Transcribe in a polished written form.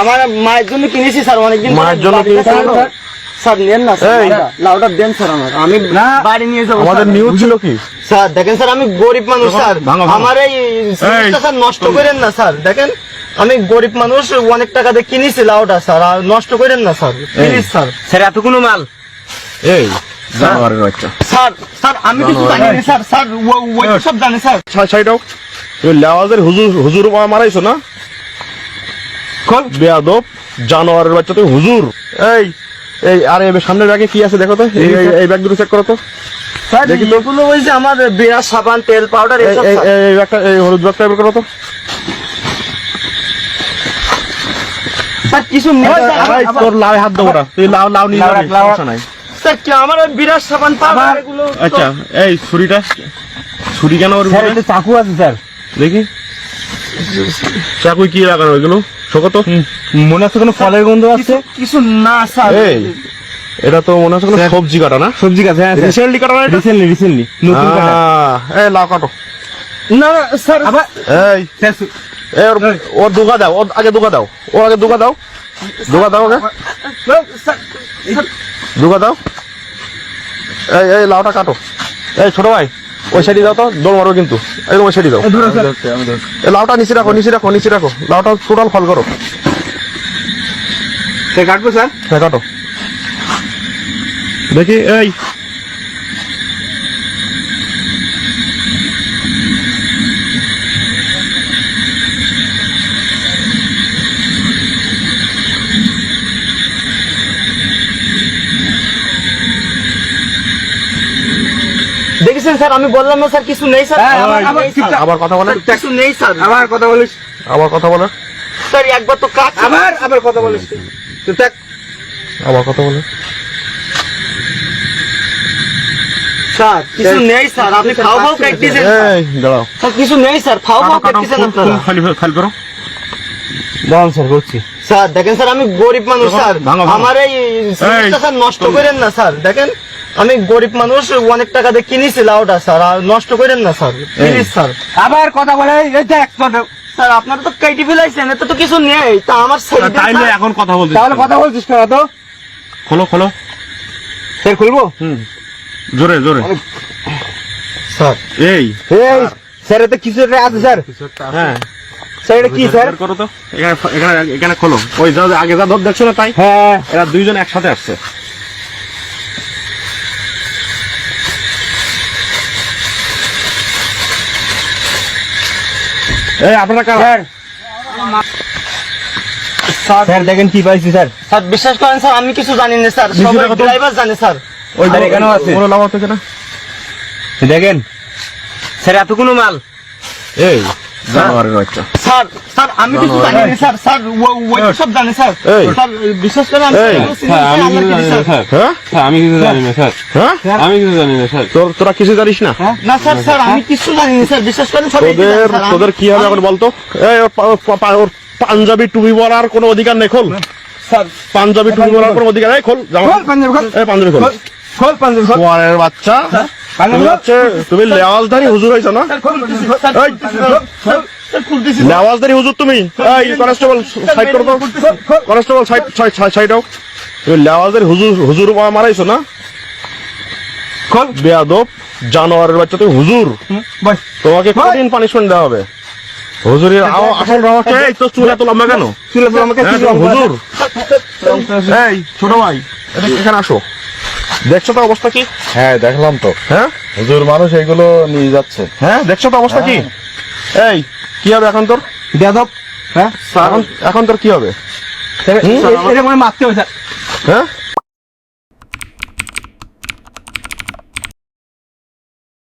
আমার মায়ের জন্য কিনেছি স্যার, অনেকদিন মায়ের জন্য কিনেছি স্যার। নেন না স্যার, লাউটা দেন স্যার, আমি বাড়ি নিয়ে যাবো। আমাদের নিউজ ছিল কি স্যার? দেখেন স্যার, আমি গরিব মানুষ স্যার, আমার এই জিনিসটা স্যার নষ্ট করেন না স্যার। দেখেন আমি গরিব মানুষ, অনেক টাকা দিয়ে কিনেছি লাউটা স্যার, আর নষ্ট করেন না স্যার, প্লিজ স্যার। স্যার এত কোনো মাল এই জানোয়ারের বাচ্চা। স্যার স্যার আমি কিছু জানি না স্যার, স্যার ওই সব জানে স্যার। সাইডাও তুমি লেওয়াজের হুজুর মারাইছো না? খোল বেয়াদব জানোয়ারের বাচ্চা, তুমি হুজুর। এই এই আরে সামনের ব্যাগে কি আছে দেখো তো, এই ব্যাগ দুটো চেক করো তো। স্যার এগুলো ওই যে আমার বিরাট সাবান, তেল, পাউডার, এই ব্যাগটা, এই হলুদ ব্যাগটা বের করো তো। স্যার কিছু নেই স্যার। তোর লাউ হাত দেবো না, তুই লাউ নিয়ে যাবি, সমস্যা নাই। স্যার কি আমার ওই বিরাট সাবান, পাউডার এগুলো। আচ্ছা এই ছুরি কেন ওর ভিতরে? চাকু আছে স্যার, দেখি চাকুই কি লাগানো ওইগুলো শোকো তো। মনে হচ্ছে কোনো ফলের গন্ধ আছে। কিছু না স্যার। এই এটা তো মনে হচ্ছে কোনো সবজি কাটা না? সবজি কাছে রিসেন্টলি কাটা না? রিসেন্টলি নতুন কাটা। এই লাউ কাটো। না স্যার, আবার এই ওর দুগা দাও, ওর আগে দুগা দাও, ওর আগে দুগা দাও, দুগা দাও ওকে, দুগা দাও। এই এই লাউটা কাটো। এই ছোট ভাই ওই সাইডে দাও তো, দৌড় মারো কিন্তু, এই ওই সাইডে দাও। এই লাউটা নিচে রাখো, নিচে রাখো, নিচে রাখো, লাউটা টোটাল ফল করো। কাটবো স্যার? হ্যাঁ কাটো দেখি। এই দেখেছেন স্যার, আমি বললাম না স্যার কিছু নেই স্যার। আবার কথা বলে, কিছু নেই স্যার। আবার কথা বলিস, আবার কথা বলে, স্যার একবার তো কাজ। আবার কথা বলিস, আবার কথা বলে। স্যার কিছু নেই স্যার, আপনি খাও খাও কাটতেছেন। এই দাঁড়াও, স্যার কিছু নেই স্যার, খাও খাও কাটতেছেন আপনারা। খালি করো। বল স্যার করছি। স্যার দেখেন স্যার, আমি গরিব মানুষ স্যার, আমার এই জিনিসটা স্যার নষ্ট করেন না স্যার। দেখেন আমি গরিব মানুষ, অনেক টাকা দিয়ে কিনেছি লাউটা স্যার, আর নষ্ট করেন না স্যার, প্লিজ স্যার। আবার কথা বলে স্যার আপনারা তো কেটে ফেলাইছেন, এতে তো কিছু নেই, তা আমার তাইলে এখন কথা বলছিস, তাহলে কথা বলছিস কেন? তো খোলো খোলো। স্যার খুলবো? জোরে জোরে। স্যার এই এই স্যার এতে কিছু একটা আছে স্যার। হ্যাঁ স্যার এটা কি স্যার? করো তো, এখানে এখানে এখানে খোলো। ওই যা আগে যা ধর দেখছো না তাই, হ্যাঁ এরা দুইজন একসাথে আসছে। এই আপনারা কারা? স্যার দেখেন কি পাইছি স্যার। স্যার বিশ্বাস করেন স্যার, আমি কিছু জানি না স্যার, সবাই ড্রাইভার জানে স্যার। ওই স্যার, এখানেও আছে। কোনো লাভ হচ্ছে না। দেখেন স্যার এত কোনো মাল। এই জানোয়ারের বাচ্চা। স্যার স্যার আমি কিছু জানি না স্যার, স্যার ওই সব জানে স্যার। এই। স্যার বিশ্বাস করেন আমি এই। কিছু জানি না, আল্লাহ কিছু স্যার। হ্যাঁ আমি কিছু জানি না স্যার, হ্যাঁ আমি কিছু জানি না স্যার। তোরা কিছু জানিস না? না স্যার, স্যার আমি কিছু জানি না স্যার, বিশ্বাস করেন সবাই জানে তোদের স্যার। তোদের কি হবে এখন বলতো? এই ওর পাঞ্জাবি টুপি পরার কোনো অধিকার নেই, খোল। স্যার পাঞ্জাবি টুপি পরার কোনো অধিকার নেই, খোল জামা। খোল পাঞ্জাবি খোল, এই পাঞ্জাবি খোল। খোল পাঞ্জাবি খোল, ওয়ারের বাচ্চা, তুমি হচ্ছে তুমি লেওয়াজধারী হুজুর হইছো না? এই, লেওয়াজধারী হুজুর তুমি। এই কনস্টেবল সাইড করো তো, কনস্টেবল সাইড হোক। তুমি লেওয়াজধারী হুজুর মারাইছো না? খোল বেয়াদব জানোয়ারের বাচ্চা, তুমি হুজুর, বস। তোমাকে কঠিন পানিশমেন্ট দেওয়া হবে। হুজুরের আসল রহস্য। এই তোর চুল এত লম্বা কেন? চুলে তো আমাকে হ্যাঁ, তুমি হুজুর। এই ছোট ভাই এখানে আসো, দেখছো তো অবস্থা কি? হ্যাঁ দেখলাম তো, হ্যাঁ হুজুর মানুষ এইগুলো নিয়ে যাচ্ছে। হ্যাঁ দেখছো তো অবস্থা কি? এই কি হবে এখন তোর? বেয়াদব। হ্যাঁ এখন তোর কি হবে? এটা মানে মারতে হবে স্যার। হ্যাঁ